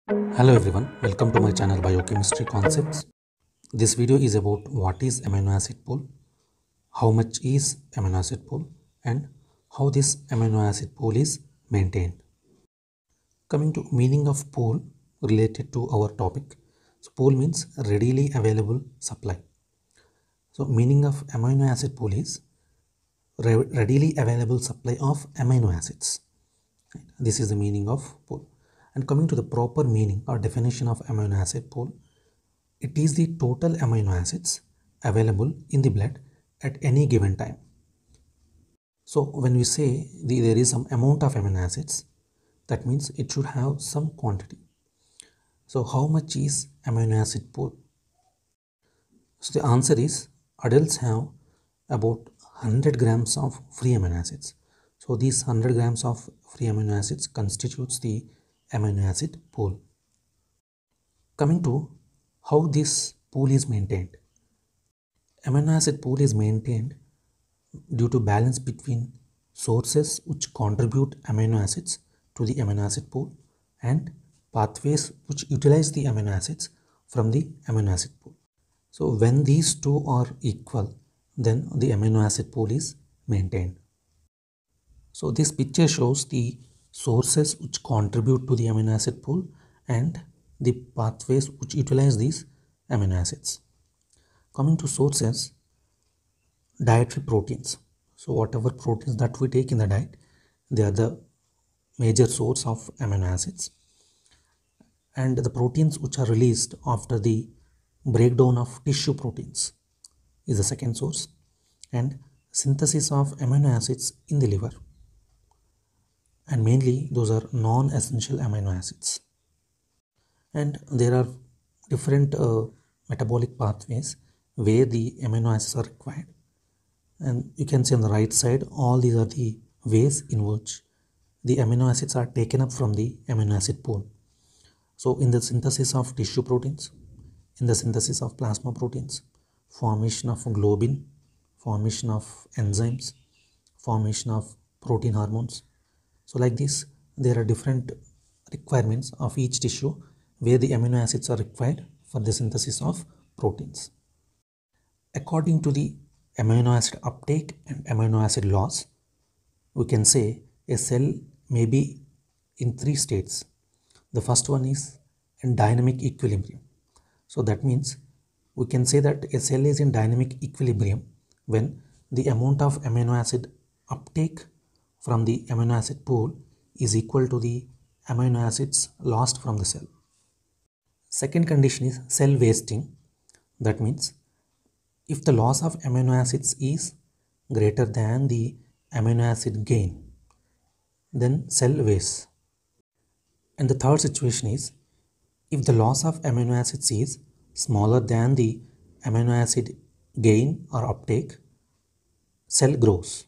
Hello everyone, welcome to my channel Biochemistry Concepts. This video is about what is amino acid pool, how much is amino acid pool, and how this amino acid pool is maintained. Coming to meaning of pool related to our topic. So pool means readily available supply. So meaning of amino acid pool is readily available supply of amino acids. This is the meaning of pool. And coming to the proper meaning or definition of amino acid pool, it is the total amino acids available in the blood at any given time. So when we say there is some amount of amino acids, that means it should have some quantity. So how much is amino acid pool? So the answer is adults have about 100 grams of free amino acids. So these 100 grams of free amino acids constitutes the amino acid pool. Coming to how this pool is maintained. Amino acid pool is maintained due to balance between sources which contribute amino acids to the amino acid pool and pathways which utilize the amino acids from the amino acid pool. So when these two are equal, then the amino acid pool is maintained. So this picture shows the sources which contribute to the amino acid pool and the pathways which utilize these amino acids. Coming to sources, dietary proteins. So whatever proteins that we take in the diet, they are the major source of amino acids. And the proteins which are released after the breakdown of tissue proteins is the second source. And synthesis of amino acids in the liver. And mainly those are non-essential amino acids. And there are different metabolic pathways where the amino acids are required. And you can see on the right side, all these are the ways in which the amino acids are taken up from the amino acid pool. So in the synthesis of tissue proteins, in the synthesis of plasma proteins, formation of globin, formation of enzymes, formation of protein hormones. So like this, there are different requirements of each tissue where the amino acids are required for the synthesis of proteins. According to the amino acid uptake and amino acid loss, we can say a cell may be in three states. The first one is in dynamic equilibrium. So that means we can say that a cell is in dynamic equilibrium when the amount of amino acid uptake from the amino acid pool is equal to the amino acids lost from the cell. Second condition is cell wasting. That means if the loss of amino acids is greater than the amino acid gain, then cell wastes. And the third situation is if the loss of amino acids is smaller than the amino acid gain or uptake, cell grows.